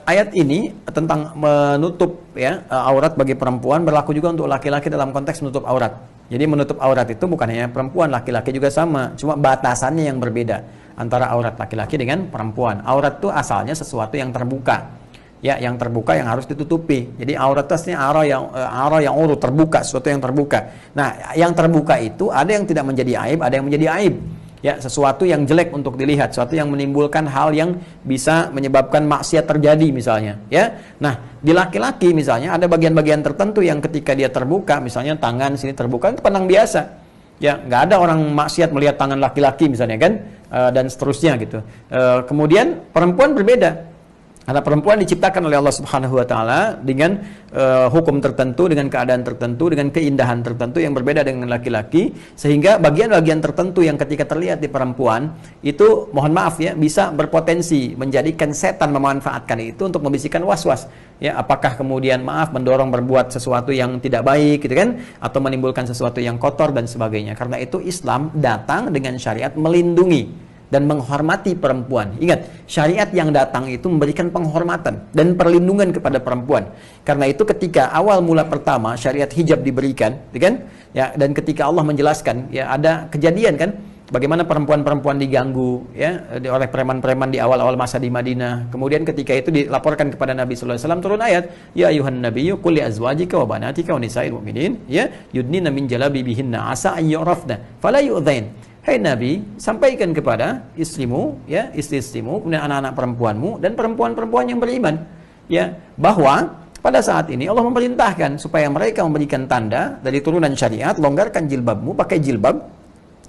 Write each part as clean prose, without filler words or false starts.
Ayat ini tentang menutup ya aurat bagi perempuan berlaku juga untuk laki-laki dalam konteks menutup aurat. Jadi menutup aurat itu bukan hanya perempuan, laki-laki juga sama, cuma batasannya yang berbeda antara aurat laki-laki dengan perempuan. Aurat itu asalnya sesuatu yang terbuka. Ya, yang terbuka yang harus ditutupi. Jadi aurat itu aslinya ara yang urut, terbuka, sesuatu yang terbuka. Nah, yang terbuka itu ada yang tidak menjadi aib, ada yang menjadi aib. Ya, sesuatu yang jelek untuk dilihat, sesuatu yang menimbulkan hal yang bisa menyebabkan maksiat terjadi misalnya, ya. Nah, di laki-laki misalnya ada bagian-bagian tertentu yang ketika dia terbuka, misalnya tangan sini terbuka, itu pandang biasa. Ya, nggak ada orang maksiat melihat tangan laki-laki misalnya kan, dan seterusnya gitu. Kemudian perempuan berbeda. Karena perempuan diciptakan oleh Allah Subhanahu wa taala dengan hukum tertentu, dengan keadaan tertentu, dengan keindahan tertentu yang berbeda dengan laki-laki, sehingga bagian-bagian tertentu yang ketika terlihat di perempuan itu, mohon maaf ya, bisa berpotensi menjadikan setan memanfaatkan itu untuk membisikkan was-was. Ya, apakah kemudian mendorong berbuat sesuatu yang tidak baik gitu kan, atau menimbulkan sesuatu yang kotor dan sebagainya. Karena itu Islam datang dengan syariat melindungi dan menghormati perempuan. Ingat, syariat yang datang itu memberikan penghormatan dan perlindungan kepada perempuan. Karena itu ketika awal mula pertama syariat hijab diberikan, kan? Ya, dan ketika Allah menjelaskan, ya ada kejadian kan, bagaimana perempuan-perempuan diganggu ya oleh preman-preman di awal-awal masa di Madinah. Kemudian ketika itu dilaporkan kepada Nabi sallallahu alaihi wasallam, turun ayat, ya ayuhan nabiyyu qul li azwajika wa banatika wa nisa'il mu'minin ya yudnina min jalabibihinna asa an yu'rafna fala yu'dzain. Hai Nabi, sampaikan kepada istrimu, ya, istri-istrimu, kemudian anak-anak perempuanmu dan perempuan-perempuan yang beriman, ya, bahwa pada saat ini Allah memerintahkan supaya mereka memberikan tanda dari turunan syariat, longgarkan jilbabmu, pakai jilbab,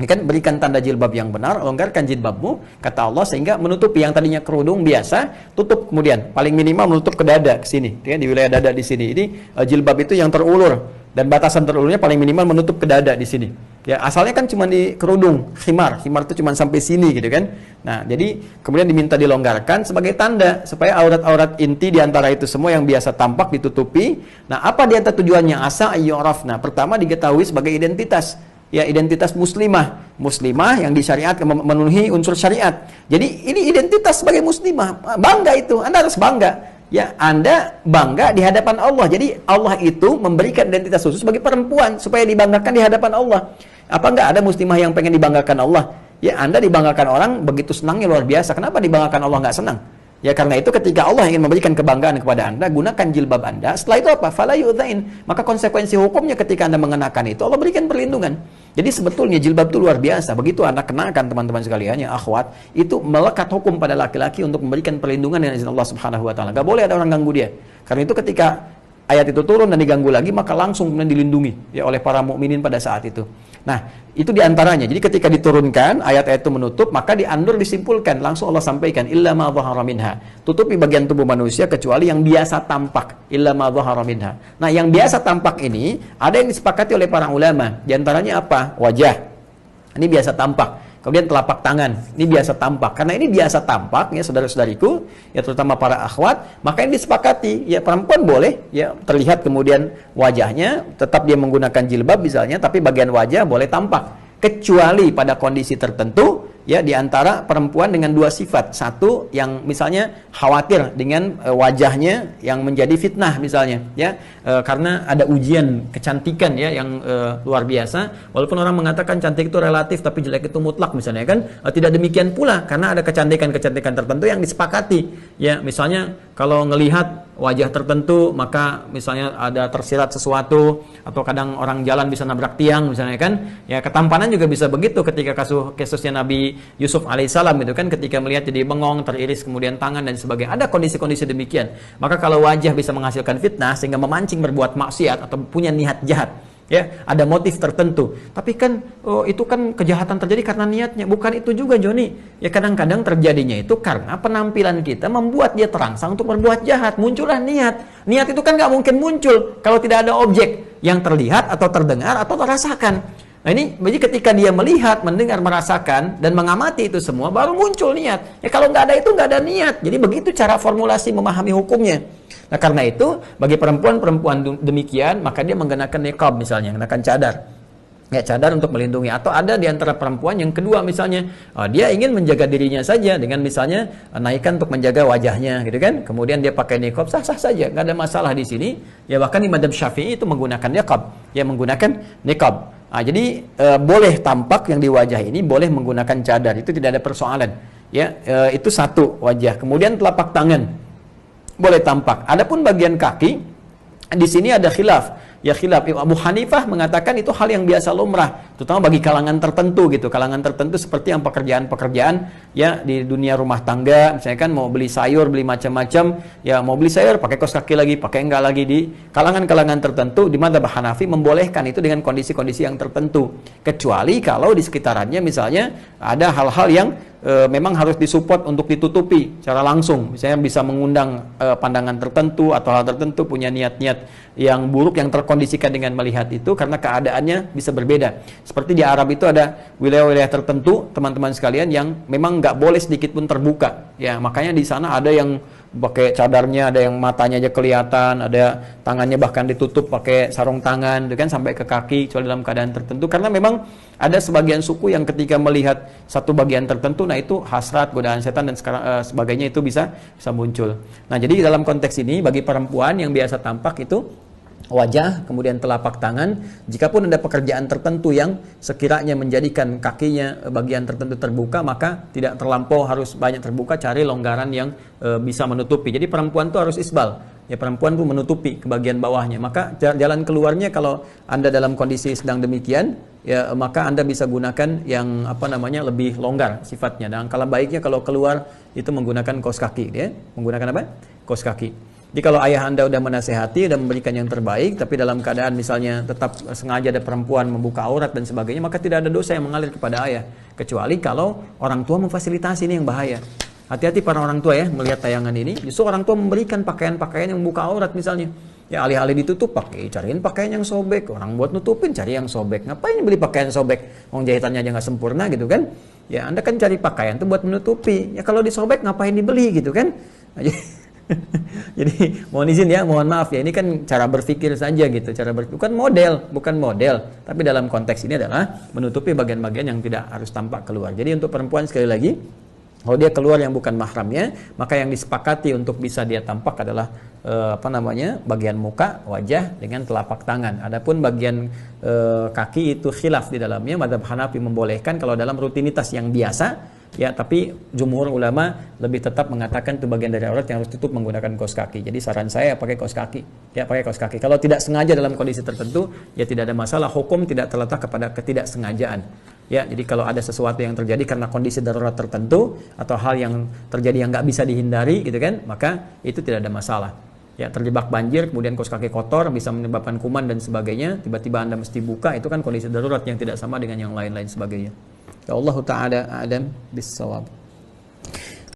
kan, berikan tanda jilbab yang benar, longgarkan jilbabmu, kata Allah, sehingga menutupi yang tadinya kerudung biasa, tutup kemudian, paling minimal menutup ke dada ke sini, ya, di wilayah dada di sini. Ini jilbab itu yang terulur, dan batasan terulurnya paling minimal menutup ke dada di sini. Ya, asalnya kan cuma di kerudung, khimar itu cuma sampai sini gitu kan. Nah, jadi kemudian diminta dilonggarkan sebagai tanda supaya aurat-aurat inti di antara itu semua yang biasa tampak ditutupi. Nah, apa di antara tujuannya? Asa ayyurafna. Pertama diketahui sebagai identitas. Ya, identitas muslimah yang disyariatkan, memenuhi unsur syariat. Jadi ini identitas sebagai muslimah, bangga itu, Anda harus bangga. Ya, Anda bangga di hadapan Allah. Jadi Allah itu memberikan identitas khusus bagi perempuan supaya dibanggakan di hadapan Allah. Apa enggak ada muslimah yang pengen dibanggakan Allah? Ya, Anda dibanggakan orang begitu senangnya luar biasa. Kenapa dibanggakan Allah nggak senang? Ya, karena itu ketika Allah ingin memberikan kebanggaan kepada Anda, gunakan jilbab Anda. Setelah itu apa? Fala yu'dzain. Maka konsekuensi hukumnya ketika Anda mengenakan itu, Allah berikan perlindungan. Jadi sebetulnya jilbab itu luar biasa. Begitu Anda kenakan, teman-teman sekalian, ya akhwat, itu melekat hukum pada laki-laki untuk memberikan perlindungan dengan izin Allah Subhanahu wa taala. Gak boleh ada orang ganggu dia. Karena itu ketika ayat itu turun dan diganggu lagi, maka langsung dilindungi ya oleh para mukminin pada saat itu. Nah, itu diantaranya. Jadi ketika diturunkan ayat-ayat itu menutup, maka diandur disimpulkan, langsung Allah sampaikan illa ma dhahara minha. Tutupi bagian tubuh manusia kecuali yang biasa tampak, illa ma dhahara minha. Nah, yang biasa tampak ini ada yang disepakati oleh para ulama. Di antaranya apa? Wajah. Ini biasa tampak. Kemudian telapak tangan, ini biasa tampak. Karena ini biasa tampak, ya saudara-saudariku, ya terutama para akhwat, maka ini disepakati, ya perempuan boleh, ya terlihat kemudian wajahnya, tetap dia menggunakan jilbab misalnya, tapi bagian wajah boleh tampak. Kecuali pada kondisi tertentu, ya di antara perempuan dengan dua sifat. Satu yang misalnya khawatir dengan wajahnya yang menjadi fitnah misalnya, ya karena ada ujian kecantikan ya yang luar biasa. Walaupun orang mengatakan cantik itu relatif tapi jelek itu mutlak misalnya kan, tidak demikian pula karena ada kecantikan-kecantikan tertentu yang disepakati. Ya misalnya kalau ngelihat wajah tertentu maka misalnya ada tersirat sesuatu atau kadang orang jalan bisa nabrak tiang misalnya kan, ya ketampanan juga bisa begitu ketika kasusnya Nabi Yusuf alaihissalam itu kan, ketika melihat jadi bengong, teriris kemudian tangan dan sebagainya. Ada kondisi-kondisi demikian. Maka kalau wajah bisa menghasilkan fitnah sehingga memancing berbuat maksiat atau punya niat jahat, ya ada motif tertentu. Tapi kan itu kan kejahatan terjadi karena niatnya. Bukan itu juga, Joni. Ya kadang-kadang terjadinya itu karena penampilan kita membuat dia terangsang untuk berbuat jahat. Muncullah niat. Niat itu kan nggak mungkin muncul kalau tidak ada objek yang terlihat atau terdengar atau terasakan. Nah ini, jadi ketika dia melihat, mendengar, merasakan, dan mengamati itu semua, baru muncul niat. Ya kalau nggak ada itu, nggak ada niat. Jadi begitu cara formulasi memahami hukumnya. Nah karena itu, bagi perempuan-perempuan demikian, maka dia mengenakan niqab misalnya, mengenakan cadar. Ya, cadar untuk melindungi. Atau ada di antara perempuan yang kedua misalnya, dia ingin menjaga dirinya saja dengan misalnya naikkan untuk menjaga wajahnya gitu kan. Kemudian dia pakai niqab, sah-sah saja, nggak ada masalah di sini. Ya bahkan di madhab Syafi'i itu menggunakan niqab, ya menggunakan niqab. Jadi boleh tampak yang di wajah ini, boleh menggunakan cadar, itu tidak ada persoalan. Ya, itu satu wajah. Kemudian telapak tangan boleh tampak. Adapun bagian kaki, di sini ada khilaf. Ya khilaf, Abu Hanifah mengatakan itu hal yang biasa lumrah, terutama bagi kalangan tertentu gitu. Kalangan tertentu seperti yang pekerjaan-pekerjaan ya di dunia rumah tangga, misalnya kan mau beli sayur, beli macam-macam, ya mau beli sayur pakai kaos kaki lagi, pakai enggak lagi. Di kalangan-kalangan tertentu di madzhab Hanafi membolehkan itu dengan kondisi-kondisi yang tertentu. Kecuali kalau di sekitarannya misalnya ada hal-hal yang memang harus disupport untuk ditutupi secara langsung, misalnya bisa mengundang pandangan tertentu atau hal tertentu, punya niat-niat yang buruk yang terkondisikan dengan melihat itu karena keadaannya bisa berbeda. Seperti di Arab itu ada wilayah-wilayah tertentu, teman-teman sekalian, yang memang nggak boleh sedikit pun terbuka. Ya makanya di sana ada yang pakai cadarnya, ada yang matanya aja kelihatan, ada tangannya bahkan ditutup pakai sarung tangan, kan sampai ke kaki, kecuali dalam keadaan tertentu. Karena memang ada sebagian suku yang ketika melihat satu bagian tertentu, nah itu hasrat, godaan setan dan sebagainya itu bisa muncul. Nah jadi dalam konteks ini bagi perempuan yang biasa tampak itu wajah, kemudian telapak tangan. Jikapun ada pekerjaan tertentu yang sekiranya menjadikan kakinya bagian tertentu terbuka, maka tidak terlampau harus banyak terbuka, cari longgaran yang bisa menutupi. Jadi perempuan itu harus isbal. Ya perempuan itu menutupi ke bagian bawahnya. Maka jalan keluarnya kalau Anda dalam kondisi sedang demikian, ya maka Anda bisa gunakan yang lebih longgar sifatnya. Dan kalau baiknya kalau keluar itu menggunakan kaos kaki, ya. Menggunakan apa? Kaos kaki. Jadi kalau ayah Anda udah menasehati, udah memberikan yang terbaik, tapi dalam keadaan misalnya tetap sengaja ada perempuan membuka aurat dan sebagainya, maka tidak ada dosa yang mengalir kepada ayah. Kecuali kalau orang tua memfasilitasi, ini yang bahaya. Hati-hati para orang tua ya, melihat tayangan ini, justru orang tua memberikan pakaian-pakaian yang membuka aurat misalnya. Ya alih-alih ditutup, cariin pakaian yang sobek. Orang buat nutupin, cari yang sobek. Ngapain beli pakaian sobek? Wong jahitannya aja nggak sempurna gitu kan. Ya Anda kan cari pakaian itu buat menutupi. Ya kalau disobek ngapain dibeli gitu kan. Jadi mohon izin ya, mohon maaf ya, ini kan cara berpikir saja gitu, bukan model, tapi dalam konteks ini adalah menutupi bagian-bagian yang tidak harus tampak keluar. Jadi untuk perempuan sekali lagi, kalau dia keluar yang bukan mahramnya, maka yang disepakati untuk bisa dia tampak adalah bagian muka, wajah dengan telapak tangan. Adapun bagian kaki itu khilaf di dalamnya. Madzhab Hanafi membolehkan kalau dalam rutinitas yang biasa. Ya, tapi jumhur ulama lebih tetap mengatakan itu bagian dari aurat yang harus tutup menggunakan kaos kaki. Jadi saran saya pakai kaos kaki. Ya, pakai kaos kaki. Kalau tidak sengaja dalam kondisi tertentu, ya tidak ada masalah. Hukum tidak terletak kepada ketidaksengajaan. Ya, jadi kalau ada sesuatu yang terjadi karena kondisi darurat tertentu atau hal yang terjadi yang nggak bisa dihindari, gitu kan, maka itu tidak ada masalah. Ya, terjebak banjir, kemudian kaos kaki kotor, bisa menyebabkan kuman dan sebagainya. Tiba-tiba Anda mesti buka, itu kan kondisi darurat yang tidak sama dengan yang lain-lain sebagainya. Ya Allah Ta'ala a'lam bis-shawab.